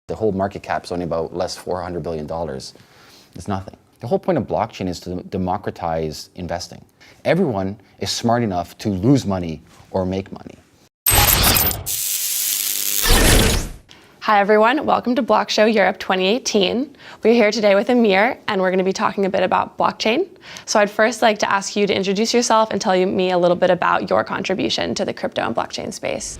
The whole market cap's only about less $400 billion. It's nothing. The whole point of blockchain is to democratize investing. Everyone is smart enough to lose money or make money. Hi everyone, welcome to Block Show Europe 2018. We're here today with Amir and we're going to be talking a bit about blockchain. So I'd first like to ask you to introduce yourself and tell me a little bit about your contribution to the crypto and blockchain space.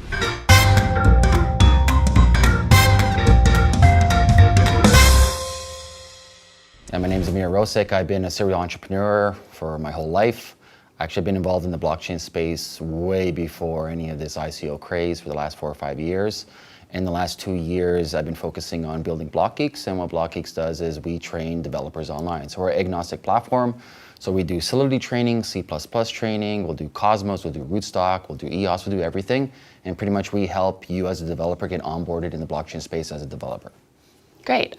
And my name is Amir Rosic. I've been a serial entrepreneur for my whole life. Actually, I've been involved in the blockchain space way before any of this ICO craze for the last 4 or 5 years. In the last 2 years, I've been focusing on building BlockGeeks, and what BlockGeeks does is we train developers online. So we're an agnostic platform. So we do Solidity training, C++ training, we'll do Cosmos, we'll do Rootstock, we'll do EOS, we'll do everything. And pretty much we help you as a developer get onboarded in the blockchain space as a developer. Great.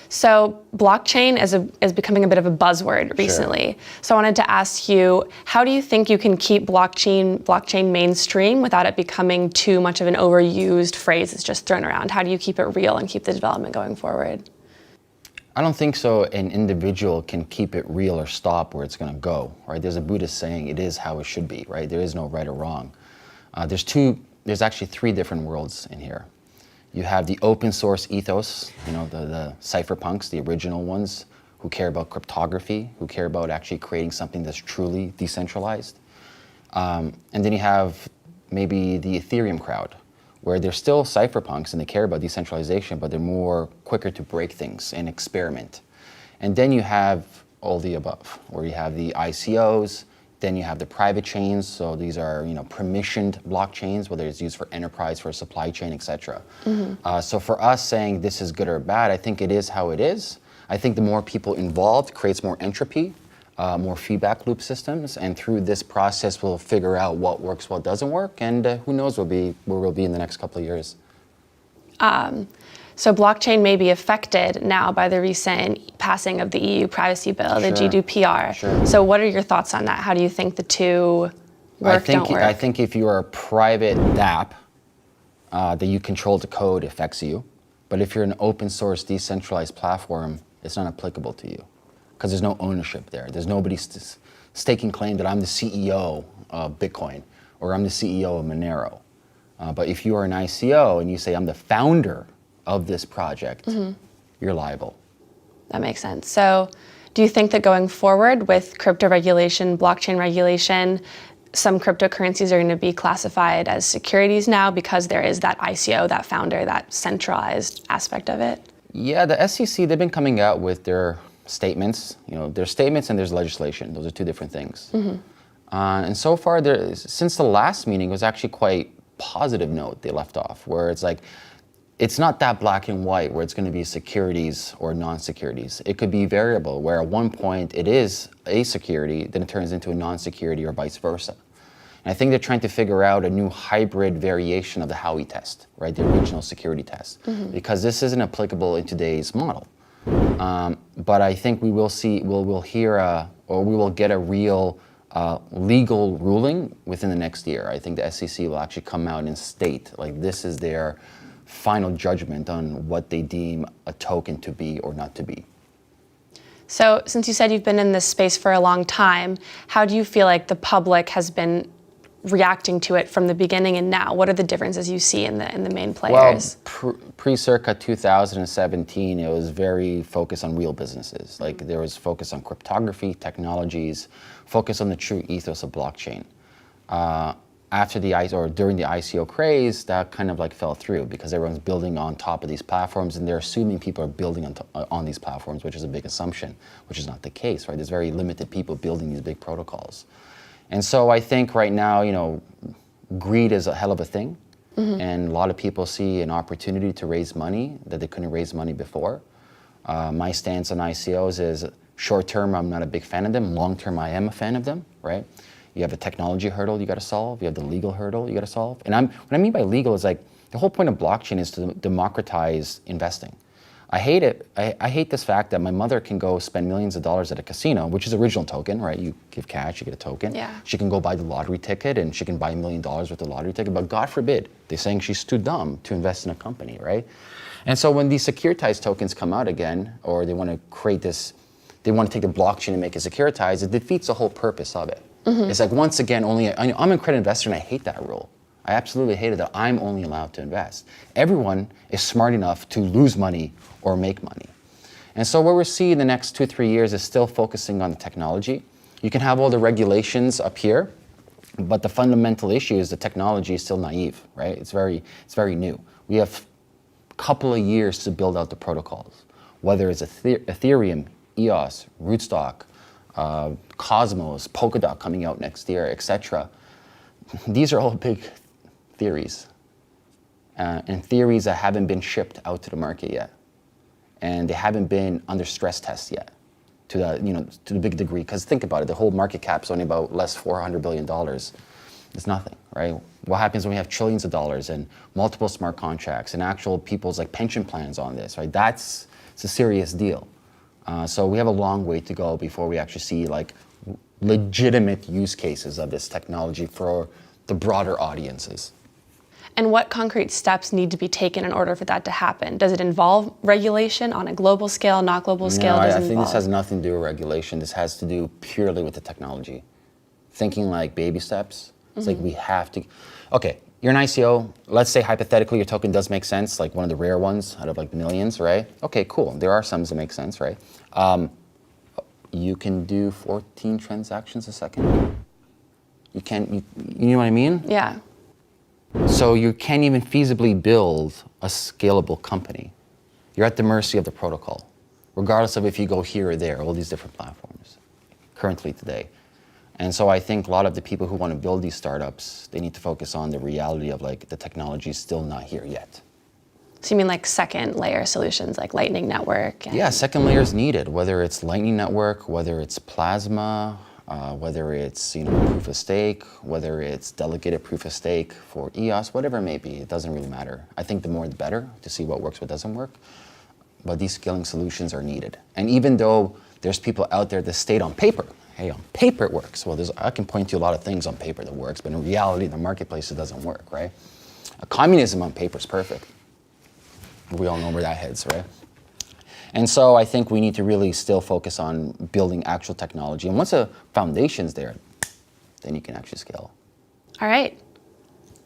So blockchain is becoming a bit of a buzzword recently. Sure. So I wanted to ask you, how do you think you can keep blockchain mainstream without it becoming too much of an overused phrase that's just thrown around? How do you keep it real and keep the development going forward? I don't think so an individual can keep it real or stop where it's going to go, right? There's a Buddhist saying, it is how it should be, right? There is no right or wrong. There's actually 3 different worlds in here. You have the open source ethos, the cypherpunks, the original ones who care about cryptography, who care about actually creating something that's truly decentralized. And then you have maybe the Ethereum crowd, where they're still cypherpunks and they care about decentralization, but they're more quicker to break things and experiment. And then you have all the above, where you have the ICOs, then you have the private chains, so these are permissioned blockchains, whether it's used for enterprise, for supply chain, etc. So for us saying this is good or bad, I think it is how it is. I think the more people involved creates more entropy, more feedback loop systems, and through this process we'll figure out what works, what doesn't work, and who knows where we'll be in the next couple of years. So blockchain may be affected now by the recent passing of the EU privacy bill, the GDPR. Sure. So what are your thoughts on that? How do you think the two don't work? I think if you are a private dApp, that you control the code affects you. But if you're an open source decentralized platform, it's not applicable to you because there's no ownership there. There's nobody staking claim that I'm the CEO of Bitcoin or I'm the CEO of Monero. But if you are an ICO and you say I'm the founder of this project, you're liable. That makes sense. So do you think that going forward with crypto regulation, blockchain regulation, some cryptocurrencies are going to be classified as securities now because there is that ICO, that founder, that centralized aspect of it? Yeah, the SEC, they've been coming out with their statements. There's statements and there's legislation. Those are 2 different things. And so far, since the last meeting, it was actually quite positive note they left off, where it's like, it's not that black and white where it's going to be securities or non-securities. It could be variable where at one point it is a security, then it turns into a non-security or vice versa. And I think they're trying to figure out a new hybrid variation of the Howey test, right? The original security test, because this isn't applicable in today's model. But I think we will get a real legal ruling within the next year. I think the SEC will actually come out and state like this is their final judgment on what they deem a token to be or not to be. So since you said you've been in this space for a long time, how do you feel like the public has been reacting to it from the beginning and now? What are the differences you see in the main players? Well, pre-circa 2017, it was very focused on real businesses. Like there was focus on cryptography, technologies, focus on the true ethos of blockchain. After during the ICO craze, that kind of like fell through because everyone's building on top of these platforms and they're assuming people are building on these platforms, which is a big assumption, which is not the case, right? There's very limited people building these big protocols. And so I think right now, greed is a hell of a thing. And a lot of people see an opportunity to raise money that they couldn't raise money before. My stance on ICOs is short term, I'm not a big fan of them. Long term, I am a fan of them, right? You have a technology hurdle you got to solve. You have the legal hurdle you got to solve. And what I mean by legal is like the whole point of blockchain is to democratize investing. I hate it. I hate this fact that my mother can go spend millions of dollars at a casino, which is original token, right? You give cash, you get a token. Yeah. She can go buy the lottery ticket and she can buy $1 million worth of lottery ticket, but God forbid, they're saying she's too dumb to invest in a company, right? And so when these securitized tokens come out again, or they want to create this, they want to take the blockchain and make it securitized, it defeats the whole purpose of it. It's like, once again, I'm a credit investor and I hate that rule. I absolutely hate it that I'm only allowed to invest. Everyone is smart enough to lose money or make money. And so what we're seeing in the next 2-3 years is still focusing on the technology. You can have all the regulations up here, but the fundamental issue is the technology is still naive, right? It's very new. We have a couple of years to build out the protocols, whether it's Ethereum, EOS, Rootstock, Cosmos, Polkadot coming out next year, etc. These are all big theories, and theories that haven't been shipped out to the market yet, and they haven't been under stress tests yet, to the big degree. Because think about it, the whole market cap is only about less $400 billion. It's nothing, right? What happens when we have trillions of dollars and multiple smart contracts and actual people's like pension plans on this, right? It's a serious deal. So we have a long way to go before we actually see like legitimate use cases of this technology for the broader audiences. And what concrete steps need to be taken in order for that to happen? Does it involve regulation on a global scale, not global scale? No, I think this has nothing to do with regulation. This has to do purely with the technology. Thinking like baby steps. It's like we have to, okay, you're an ICO. Let's say hypothetically your token does make sense, like one of the rare ones out of like millions, right? Okay, cool. There are some that make sense, right? You can do 14 transactions a second. You know what I mean? Yeah. So you can't even feasibly build a scalable company. You're at the mercy of the protocol, regardless of if you go here or there, all these different platforms currently today. And so I think a lot of the people who want to build these startups, they need to focus on the reality of like the technology is still not here yet. So you mean like second layer solutions like Lightning Network? Yeah, second layer is needed, whether it's Lightning Network, whether it's Plasma, whether it's proof of stake, whether it's delegated proof of stake for EOS, whatever it may be, it doesn't really matter. I think the more the better to see what works, what doesn't work. But these scaling solutions are needed. And even though there's people out there that state on paper, hey, on paper it works. Well, I can point to a lot of things on paper that works, but in reality, in the marketplace, it doesn't work, right? Communism on paper is perfect. We all know where that heads, right? And so I think we need to really still focus on building actual technology. And once the foundation's there, then you can actually scale. All right.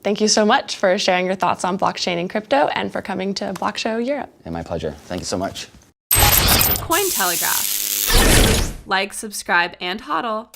Thank you so much for sharing your thoughts on blockchain and crypto and for coming to Block Show Europe. And my pleasure. Thank you so much. Cointelegraph. Like, subscribe, and hodl.